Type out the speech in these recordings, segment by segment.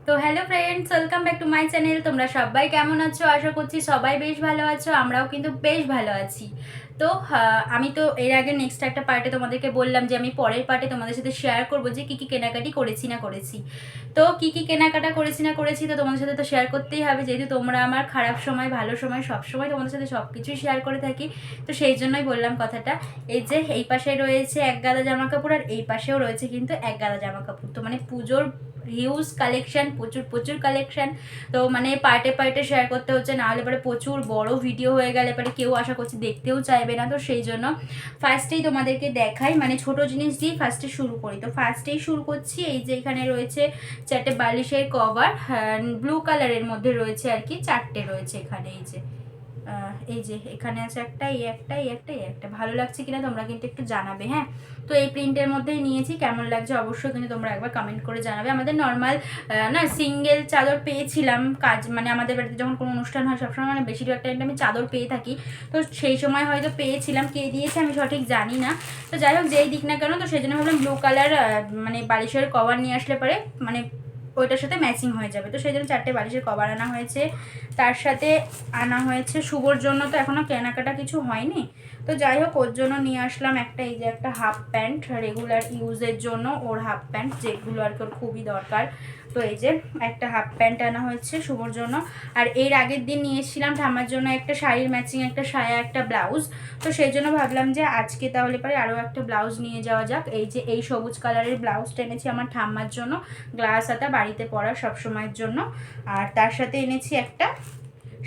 তো hello friends, welcome back to my channel. তোমরা সবাই কেমন আছো? আশা করছি সবাই বেশ ভালো আছো, আমরাও কিন্তু বেশ ভালো আছি। তো আমি তো এর আগে নেক্সট একটা পার্টে তোমাদেরকে বললাম যে আমি পরের পার্টে তোমাদের সাথে শেয়ার করবো যে কী কী কেনাকাটি করেছি না করেছি। তো কী কী কেনাকাটা করেছি না করেছি তো তোমাদের সাথে তো শেয়ার করতেই হবে, যেহেতু তোমরা আমার খারাপ সময় ভালো সময় সব সময় তোমাদের সাথে সব কিছুই শেয়ার করে থাকি। তো সেই জন্যই বললাম কথাটা। এই যে এই পাশে রয়েছে এক গাদা জামা কাপড়, আর এই পাশেও রয়েছে কিন্তু এক গাদা জামা কাপড়। তো মানে পুজোর হিউজ কালেকশন, প্রচুর প্রচুর কালেকশন। তো মানে পার্টে পার্টে শেয়ার করতে হচ্ছে, না হলে পরে প্রচুর বড় ভিডিও হয়ে গেলে পরে কেউ আশা করছি দেখতেও চাইবে না। তো সেই জন্য ফার্স্টেই তোমাদেরকে দেখাই, মানে ছোট জিনিস দিয়ে ফার্স্টে শুরু করি। তো ফার্স্টেই শুরু করছি, এই যে এখানে রয়েছে চারটে বালিশের কভার, ব্লু কালারের মধ্যে রয়েছে আর কি, চারটে রয়েছে এখানে। এই যে এখানে আছে একটা, এই একটা, এই একটা, এই একটা। ভালো লাগছে কিনা তোমরা কিন্তু একটু জানাবে, হ্যাঁ। তো এই প্রিন্টের মধ্যেই নিয়েছি, কেমন লাগছে অবশ্যই কিন্তু তোমরা একবার কমেন্ট করে জানাবে। আমাদের নর্মাল না সিঙ্গেল চাদর পেয়েছিলাম, কাজ মানে আমাদের বাড়িতে যখন কোনো অনুষ্ঠান হয় সবসময় মানে বেশিরভাগ টাইমটা আমি চাদর পেয়ে থাকি। তো সেই সময় হয়তো পেয়েছিলাম, কে দিয়েছে আমি সঠিক জানি না। তো যাই হোক, যেই দিক না কেন, তো সেই জন্য ভাবলাম ব্লু কালার মানে বালিশের কভার নিয়ে আসলে পরে মানে ওইটার সাথে ম্যাচিং হয়ে যাবে। তো সেই জন্য চারটে বালিশের কভার আনা হয়েছে। তার সাথে আনা হয়েছে শুভর জন্য, তো এখনও কেনাকাটা কিছু হয়নি। তো যাই হোক, ওর জন্য নিয়ে আসলাম একটা, এই যে একটা হাফ প্যান্ট রেগুলার ইউজের জন্য, ওর হাফ প্যান্ট যেগুলো আর কি ওর খুবই দরকার। তো এই যে একটা হাফ প্যান্ট আনা হয়েছে শুভর জন্য। আর এর আগের দিন নিয়ে এসেছিলাম ঠাম্মার জন্য একটা শাড়ির ম্যাচিং একটা সায়া, একটা ব্লাউজ। তো সেই জন্য ভাবলাম যে আজকে তাহলে পরে আরও একটা ব্লাউজ নিয়ে যাওয়া যাক। এই যে এই সবুজ কালারের ব্লাউজটা এনেছি আমার ঠাম্মার জন্য, গ্লাস হাতা, বাড়িতে পরা সবসময়ের জন্য। আর তার সাথে এনেছি একটা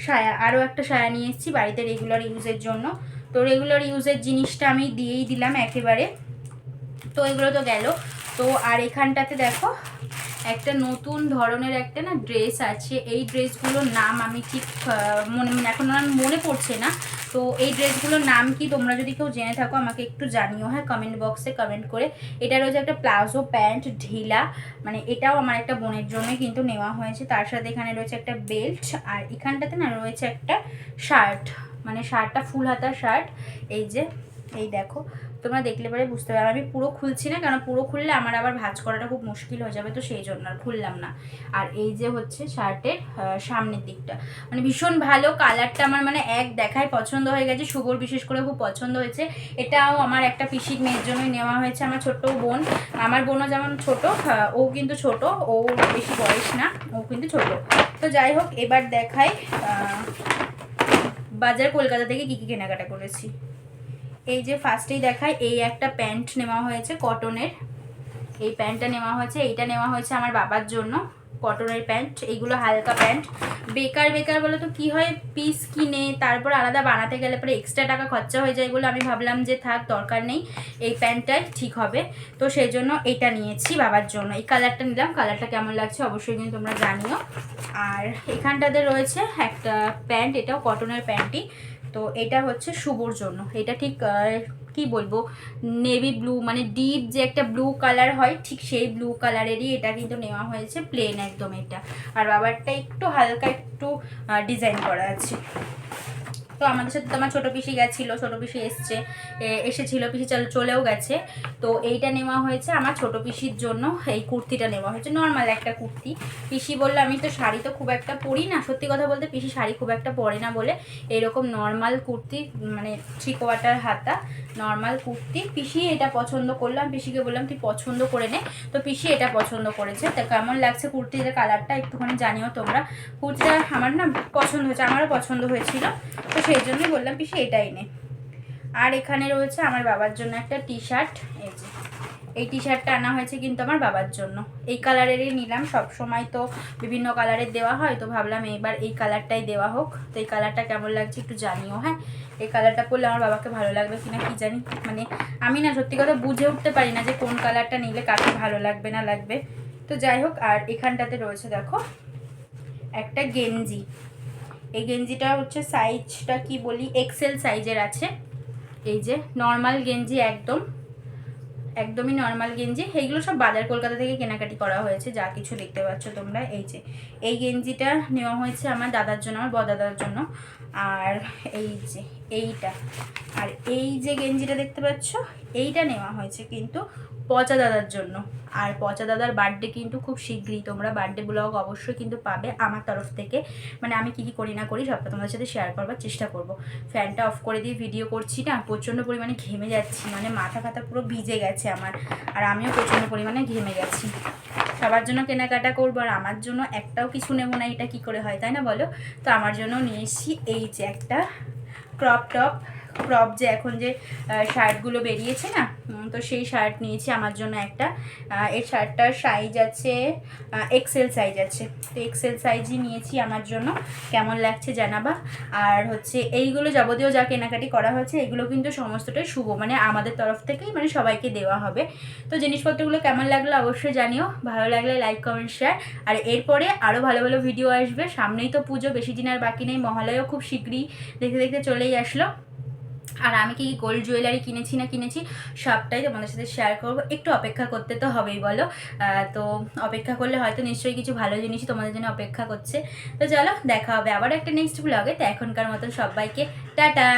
সায়া, আরও একটা সায়া নিয়ে এসেছি বাড়িতে রেগুলার ইউজের জন্য। তো রেগুলার ইউজের জিনিসটা আমি দিয়েই দিলাম একেবারে। তো এগুলো তো গেল। তো আর এখানটাতে দেখো একটা নতুন ধরনের একটা না ড্রেস আছে। এই ড্রেসগুলোর নাম আমি ঠিক এখন আমার মনে পড়ছে না। তো এই ড্রেসগুলোর নাম কি, তোমরা যদি কেউ জেনে থাকো আমাকে একটু জানিও, হ্যাঁ, কমেন্ট বক্সে কমেন্ট করে। এটা রয়েছে একটা প্লাজো প্যান্ট ঢিলা, মানে এটাও আমার একটা বোনের জন্যই কিন্তু নেওয়া হয়েছে। তার সাথে এখানে রয়েছে একটা বেল্ট, আর এখানটাতে না রয়েছে একটা শার্ট, মানে শার্টটা ফুল হাতার শার্ট। এই যে এই দেখো, তোমরা দেখলে পরে বুঝতে পারবে। আমি পুরো খুলছি না, কারণ পুরো খুললে আমার আবার ভাঁজ করাটা খুব মুশকিল হয়ে যাবে, তো সেই জন্য আর খুললাম না। আর এই যে হচ্ছে শার্টের সামনের দিকটা, মানে ভীষণ ভালো কালারটা, আমার মানে এক দেখায় পছন্দ হয়ে গেছে। শুভর বিশেষ করে খুব পছন্দ হয়েছে। এটাও আমার একটা পিসির মেয়ের জন্যই নেওয়া হয়েছে, আমার ছোট্ট বোন। আমার বোনও যেমন ছোট, ও কিন্তু ছোট, ও বেশি বয়স না, ও কিন্তু ছোট। তো যাই হোক, এবার দেখাই বাজার কলকাতা থেকে কী কী কেনাকাটা করেছি। এই যে ফার্স্টেই দেখায়, এই একটা প্যান্ট নেওয়া হয়েছে কটনের, এই প্যান্টটা নেওয়া হয়েছে। এইটা নেওয়া হয়েছে আমার বাবার জন্য, কটনের প্যান্ট। এইগুলো হালকা প্যান্ট, বেকার বেকার বলে তো কি হয়, পিস কিনে তারপর আলাদা বানাতে গেলে পরে এক্সট্রা টাকা খরচা হয়ে যায় বলে আমি ভাবলাম যে থাক, দরকার নেই, এই প্যান্টটাই ঠিক হবে। তো সেই জন্য এটা নিয়েছি বাবার জন্য। এই কালারটা নিলাম, কালারটা কেমন লাগছে অবশ্যই কিন্তু তোমরা জানিও। আর এখানটাতে রয়েছে একটা প্যান্ট, এটাও কটনের প্যান্টই। তো এটা হচ্ছে শুভর জন্য। এটা ঠিক কি বলবো, নেভি ব্লু, মানে ডিপ যে একটা ব্লু কালার হয় ঠিক সেই ব্লু কালারেরই এটা কিন্তু নেওয়া হয়েছে, প্লেন একদম এটা। আর বাবারটা একটু হালকা একটু ডিজাইন করা আছে। তো আমাদের সাথে তোমার ছোটো পিসি গেছিলো, ছোটো পিসি এসেছিলো, পিসি চলেও গেছে। তো এইটা নেওয়া হয়েছে আমার ছোটো পিসির জন্য। এই কুর্তিটা নেওয়া হয়েছে, নর্মাল একটা কুর্তি। পিসি বললো আমি তো শাড়ি তো খুব একটা পরি না, সত্যি কথা বলতে পিসি শাড়ি খুব একটা পরে না বলে এরকম নর্মাল কুর্তি, মানে 3 কোয়ার্টার হাতা নর্মাল কুর্তি। পিসি এটা পছন্দ করলাম, পিসিকে বললাম তুই পছন্দ করে নে। তো পিসি এটা পছন্দ করেছে। তা কেমন লাগছে কুর্তির কালারটা একটুখানি জানিও তোমরা। কুর্তিটা আমার না পছন্দ হয়েছে, আমারও পছন্দ হয়েছিল, তো সেই জন্যই বললাম পিসি এটাই নে। আর এখানে রয়েছে আমার বাবার জন্য একটা টি শার্ট। এই যে এই টি শার্টটা আনা হয়েছে কিন্তু আমার বাবার জন্য, এই কালারেরই নিলাম। সব সময় তো বিভিন্ন কালারের দেওয়া হয়, তো ভাবলাম এইবার এই কালারটাই দেওয়া হোক। তো এই কালারটা কেমন লাগছে একটু জানিও, হ্যাঁ। এই কালারটা পরলে আমার বাবাকে ভালো লাগবে কিনা কি জানি, মানে আমি না সত্যি কথা বুঝে উঠতে পারি না যে কোন কালারটা নিলে কাকে ভালো লাগবে না লাগবে। তো যাই হোক, আর এখানটাতে রয়েছে দেখো একটা গেঞ্জি। এই গেঞ্জিটা হচ্ছে সাইজটা কি বলি, এক্সেল সাইজের আছে। এই যে নর্মাল গেঞ্জি, একদমই নর্মাল গেঞ্জি। এইগুলো সব বাজার কলকাতা থেকে কেনাকাটি করা হয়েছে, যা কিছু দেখতে পাচ্ছ তোমরা। এই যে এই গেঞ্জিটা নেওয়া হয়েছে আমার দাদার জন্য, আমার বড় দাদার জন্য। আর এই যে এইটা। আর এই যে গেঞ্জিটা দেখতে পাচ্ছ, এইটা নেওয়া হয়েছে কিন্তু পচা দাদার জন্য। আর পচা দাদার বার্থডে কিন্তু খুব শীঘ্রই, তোমরা বার্থডে ব্লগ অবশ্যই কিন্তু পাবে আমার তরফ থেকে। মানে আমি কী কী করি না করি সবটা তোমাদের সাথে শেয়ার করবার চেষ্টা করব। ফ্যানটা অফ করে দিয়ে ভিডিও করছি না, প্রচণ্ড পরিমাণে ঘেমে যাচ্ছি, মানে মাথা ফাতা পুরো ভিজে গেছে আমার, আর আমিও প্রচণ্ড পরিমাণে ঘেমে গেছি। সবার জন্য কেনাকাটা করবো আর আমার জন্য একটাও কিছু নেবো না, এটা কি করে হয় তাই না বলো? তো আমার জন্য নিয়ে এসেছি এই যে একটা ক্রপ যে এখন যে শার্টগুলো বেরিয়েছে না, তো সেই শার্ট নিয়েছি আমার জন্য একটা। এই শার্টটার সাইজ আছে এক্সেল সাইজ আছে, তো এক্সেল সাইজই নিয়েছি আমার জন্য। কেমন লাগছে জানাবা। আর হচ্ছে এইগুলো যাবতীয় যা কেনাকাটি করা হয়েছে এগুলো কিন্তু সমস্তটাই শুভ, মানে আমাদের তরফ থেকেই মানে সবাইকে দেওয়া হবে। তো জিনিসপত্রগুলো কেমন লাগলো অবশ্যই জানিও, ভালো লাগলে লাইক কমেন্ট শেয়ার। আর এরপরে আরও ভালো ভালো ভিডিও আসবে, সামনেই তো পুজো, বেশি দিন আর বাকি নেই, মহালয়াও খুব শীঘ্রই দেখতে দেখতে চলেই আসলো। আর আমি কি গোল্ড জুয়েলারি কিনেছি না কিনেছি সবটাই তোমাদের সাথে শেয়ার করবো, একটু অপেক্ষা করতে তো হবেই বলো। তো অপেক্ষা করলে হয়তো নিশ্চয়ই কিছু ভালো জিনিসই তোমাদের জন্য অপেক্ষা করছে। তো চলো দেখা হবে আবার একটা নেক্সট ব্লগে। তো এখনকার মতন সবাইকে টাটা।